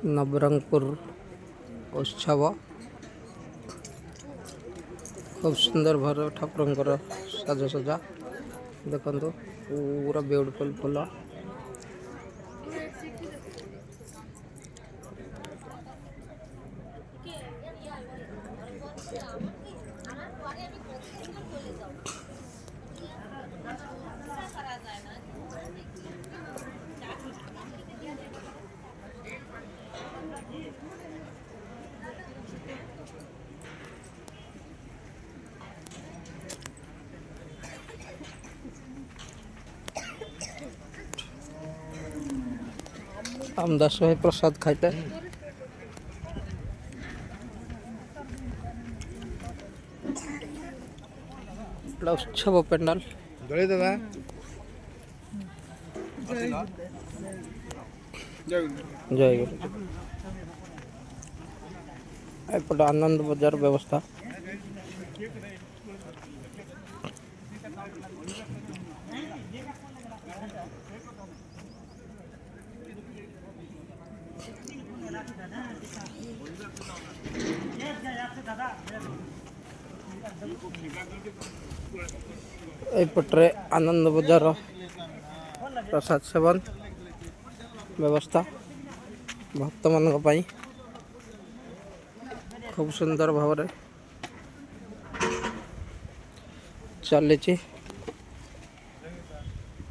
नवरंगपुर उत्सव खूब सुंदर भाव ठाकुर साजसजा देखो पूरा ब्यूटीफुल फुल हम 10 भाई प्रसाद खाइते उत्सव पेंडाल जय गुरु एपटे आनंद बजार व्यवस्था एपटे आनंद बजार प्रसाद सेवन व्यवस्था भक्त मान खूब सुंदर भाव चली।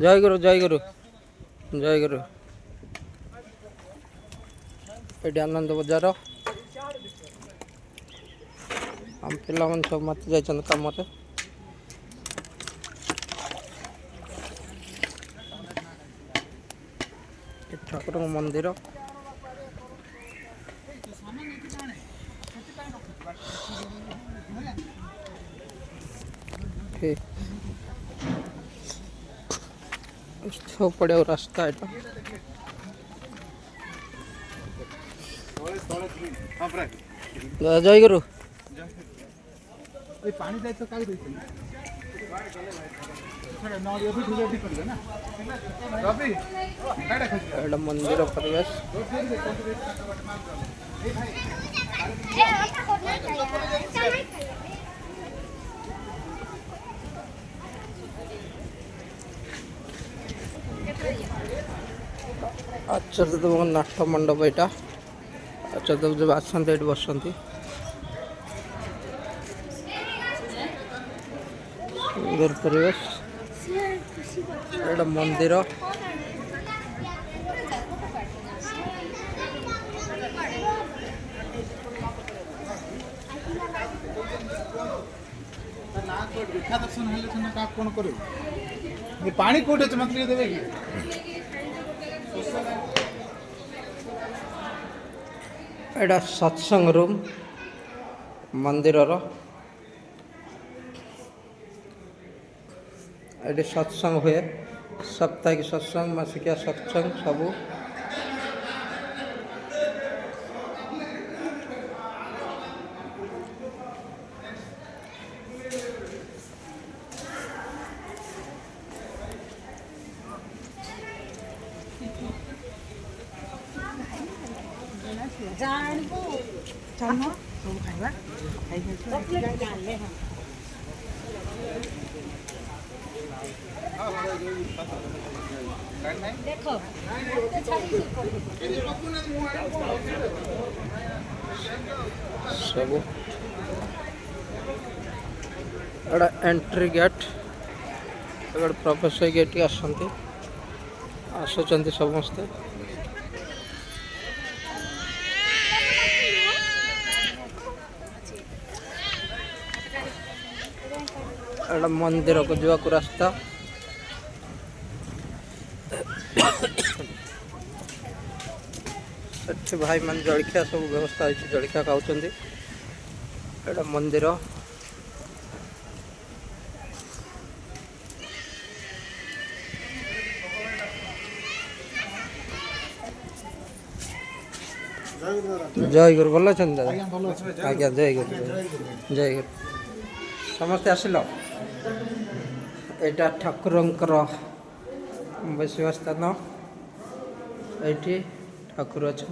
जय गुरु जय गुरु जय गुरु ये आनंद बजार हम पिला सब मत जाइए कम ठाकुर मंदिर उत्सव पड़े रास्ता एटा जय गुरु मंदिर परिवेश आचार्य नाट्य मंडप यहाँ आचार्य जब आसते ये बसती सुंदर परिवेश एटा मंदिर दर्शन कौन कर पानी कौटे मतलब देवे कि एटा सत्संग रूम मंदिर ये सत्संग हुए साप्ताहिक सत्संग मासिकिया सत्संग सबू सब एटा एंट्री गेट प्रोफेसर गेट आसुँच समस्ते एटा मंदिर को जावाक रास्ता भाई मान जलखिया सब व्यवस्था है जलखिया खाऊँ एटा मंदिर जय गुरु भल अच्छा आज्ञा जय गुरु जय गुरु समस्ते आसिल यहाँ ठाकुर बसवा स्थान ये ठाकुर अच्छा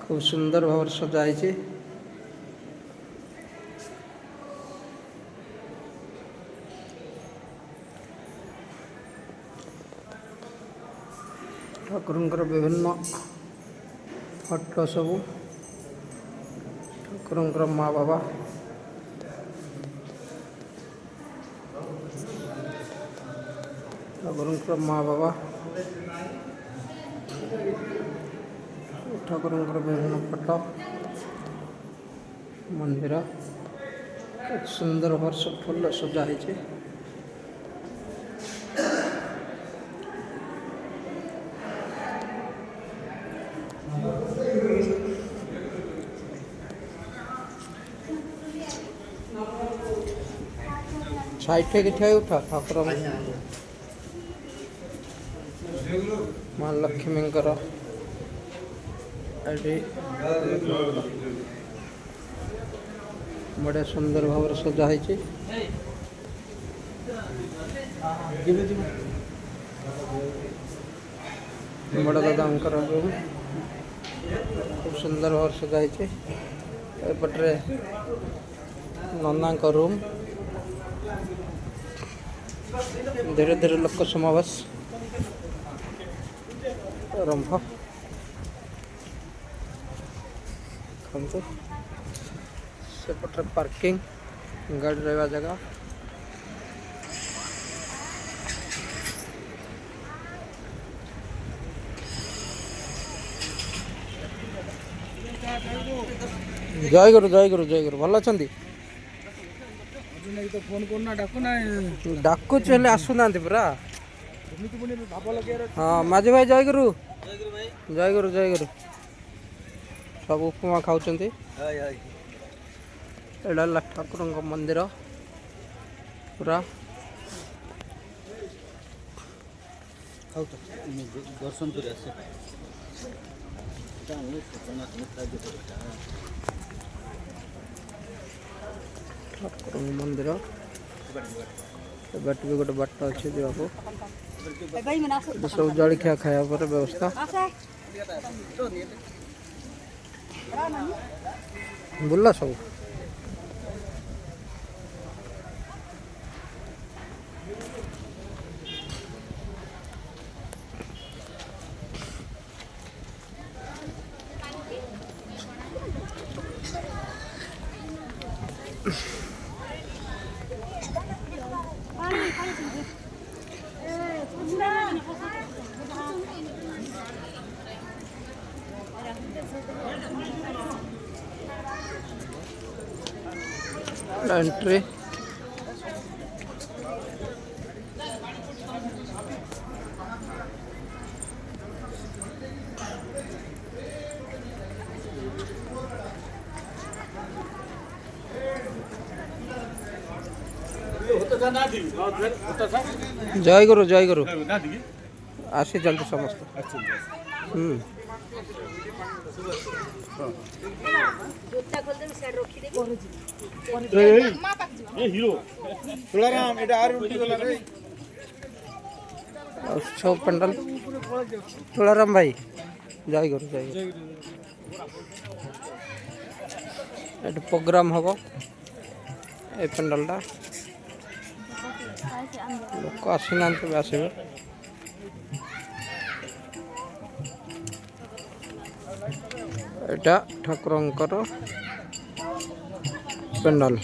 खूब सुंदर भाव सजाई ठाकुर विभिन्न फोटो सब ठाकुर माँ बाबा ठाकुर माँ बाबा ठाकुर विभिन्न फोटो मंदिर सुंदर भाव फूल सजाई साइड टे ठिया उठा ठाकुर माँ लक्ष्मी बड़े सुंदर भाव सजाई बड़ा दादा रूम खूब सुंदर भाव सजाई एपटे नन्ना रूम धीरे धीरे लोक समावेश आरंभ सेपटे पार्किंग गाड़ी रहा जगह जय गुरु जय गुरु जय गुरु भल अच्छा डाकुच आसुना पूरा हाँ माझी भाई जय गुरु जय गुरु जय गुरु सब उपमा खाऊँ एडा ठाकुर मंदिर पूरा दर्शन कर ठाकुर मंदिर बाट भी गोटे बाट अच्छे जावाक सब जलखिया खाया पर व्यवस्था बुला सब एंट्री जय गुरु आसी जल्दी समस्त उत्सव पंडल तुलाराम भाई जय गुरु प्रोग्राम हम ए पंडलटा लोक आसीना आसवे एटा ठाकुरंकर पंडाल।